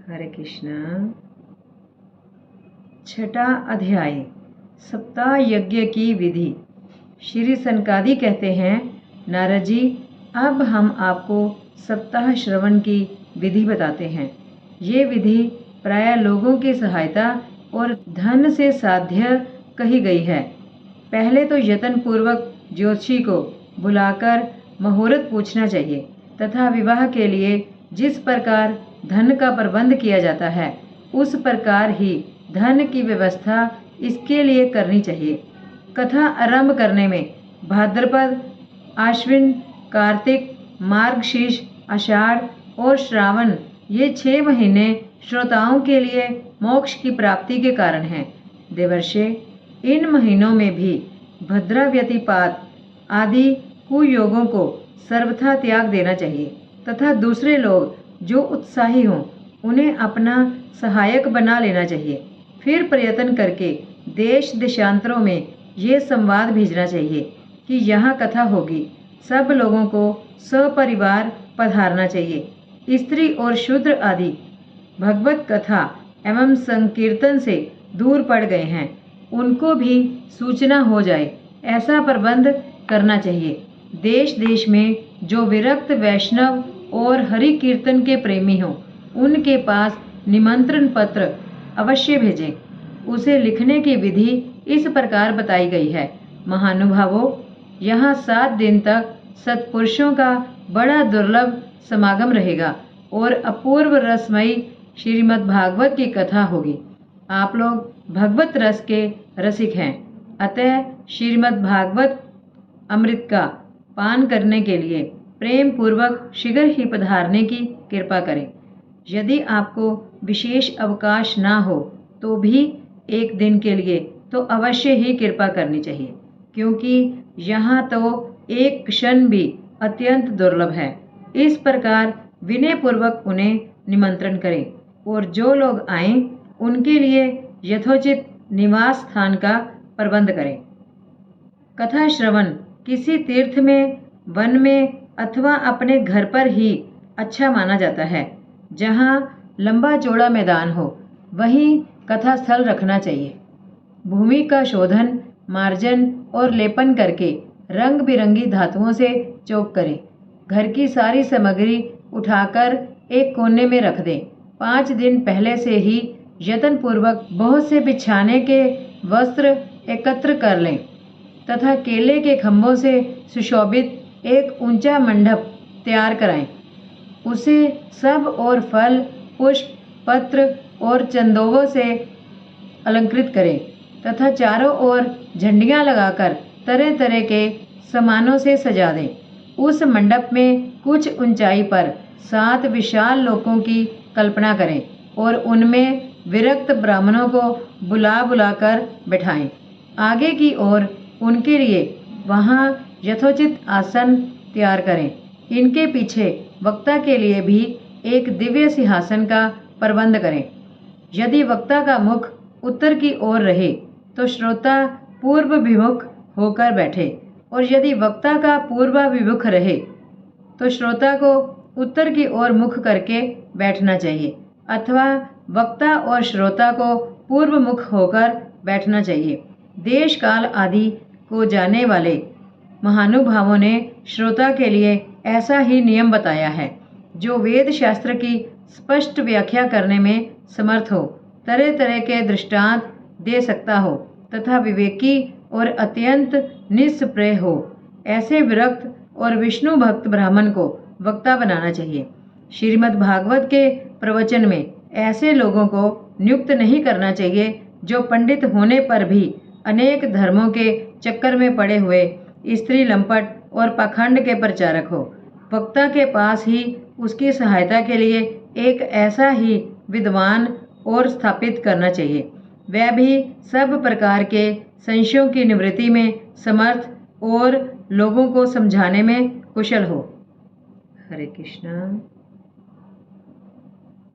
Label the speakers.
Speaker 1: हरे कृष्णा। छठा अध्याय, सप्ताह यज्ञ की विधि। श्री सनकादि कहते हैं, नारद जी, अब हम आपको सप्ताह श्रवण की विधि बताते हैं। ये विधि प्राय लोगों की सहायता और धन से साध्य कही गई है। पहले तो यत्न पूर्वक ज्योतिषी को बुलाकर मुहूर्त पूछना चाहिए तथा विवाह के लिए जिस प्रकार धन का प्रबंध किया जाता है उस प्रकार ही धन की व्यवस्था इसके लिए करनी चाहिए। कथा आरंभ करने में भाद्रपद, आश्विन, कार्तिक, मार्गशीर्ष, आषाढ़ और श्रावण ये 6 महीने श्रोताओं के लिए मोक्ष की प्राप्ति के कारण हैं। देवर्षे, इन महीनों में भी भद्राव्यतिपात आदि कुयोगों को सर्वथा त्याग देना चाहिए तथा दूसरे लोग जो उत्साही हों उन्हें अपना सहायक बना लेना चाहिए। फिर प्रयत्न करके देश देशांतरों में ये संवाद भेजना चाहिए कि यहाँ कथा होगी। सब लोगों को सपरिवार पधारना चाहिए। स्त्री और शूद्र आदि भगवत कथा एवं संकीर्तन से दूर पड़ गए हैं, उनको भी सूचना हो जाए, ऐसा प्रबंध करना चाहिए। देश देश में जो विरक्त वैष्णव और हरि कीर्तन के प्रेमी हों उनके पास निमंत्रण पत्र अवश्य भेजें। उसे लिखने की विधि इस प्रकार बताई गई है। महानुभावों, यहाँ 7 दिन तक सत्पुरुषों का बड़ा दुर्लभ समागम रहेगा और अपूर्व रसमयी श्रीमद् भागवत की कथा होगी। आप लोग भगवत रस के रसिक हैं, अतः श्रीमद् भागवत अमृत का पान करने के लिए प्रेम पूर्वक शीघ्र ही पधारने की कृपा करें। यदि आपको विशेष अवकाश ना हो तो भी 1 दिन के लिए तो अवश्य ही कृपा करनी चाहिए, क्योंकि यहाँ तो एक क्षण भी अत्यंत दुर्लभ है। इस प्रकार विनय पूर्वक उन्हें निमंत्रण करें और जो लोग आएं उनके लिए यथोचित निवास स्थान का प्रबंध करें। कथा श्रवण किसी तीर्थ में, वन में अथवा अपने घर पर ही अच्छा माना जाता है। जहाँ लंबा चौड़ा मैदान हो वहीं कथा स्थल रखना चाहिए। भूमि का शोधन, मार्जन और लेपन करके रंग बिरंगी धातुओं से चौक करें। घर की सारी सामग्री उठाकर एक कोने में रख दें। 5 दिन पहले से ही यत्न पूर्वक बहुत से बिछाने के वस्त्र एकत्र कर लें तथा केले के खंभों से सुशोभित एक ऊंचा मंडप तैयार कराएं। उसे सब और फल, पुष्प, पत्र और चंदोवों से अलंकृत करें तथा चारों ओर झंडियां लगाकर तरह तरह के सामानों से सजा दें। उस मंडप में कुछ ऊंचाई पर 7 विशाल लोकों की कल्पना करें और उनमें विरक्त ब्राह्मणों को बुला बुलाकर बैठाएं। आगे की ओर उनके लिए वहां यथोचित आसन तैयार करें। इनके पीछे वक्ता के लिए भी एक दिव्य सिंहासन का प्रबंध करें। यदि वक्ता का मुख उत्तर की ओर रहे तो श्रोता पूर्वाभिमुख होकर बैठे, और यदि वक्ता का पूर्वाभिमुख रहे तो श्रोता को उत्तर की ओर मुख करके बैठना चाहिए, अथवा वक्ता और श्रोता को पूर्व मुख होकर बैठना चाहिए। देश काल आदि को जाने वाले महानुभावों ने श्रोता के लिए ऐसा ही नियम बताया है, जो वेद शास्त्र की स्पष्ट व्याख्या करने में समर्थ हो, तरह तरह के दृष्टांत दे सकता हो तथा विवेकी और अत्यंत निष्प्रय हो। ऐसे विरक्त और विष्णु भक्त ब्राह्मण को वक्ता बनाना चाहिए। श्रीमद् भागवत के प्रवचन में ऐसे लोगों को नियुक्त नहीं करना चाहिए जो पंडित होने पर भी अनेक धर्मों के चक्कर में पड़े हुए स्त्री लंपट और पाखंड के प्रचारक हो। वक्ता के पास ही उसकी सहायता के लिए एक ऐसा ही विद्वान और स्थापित करना चाहिए, वह भी सब प्रकार के संशयों की निवृत्ति में समर्थ और लोगों को समझाने में कुशल हो। हरे कृष्णा।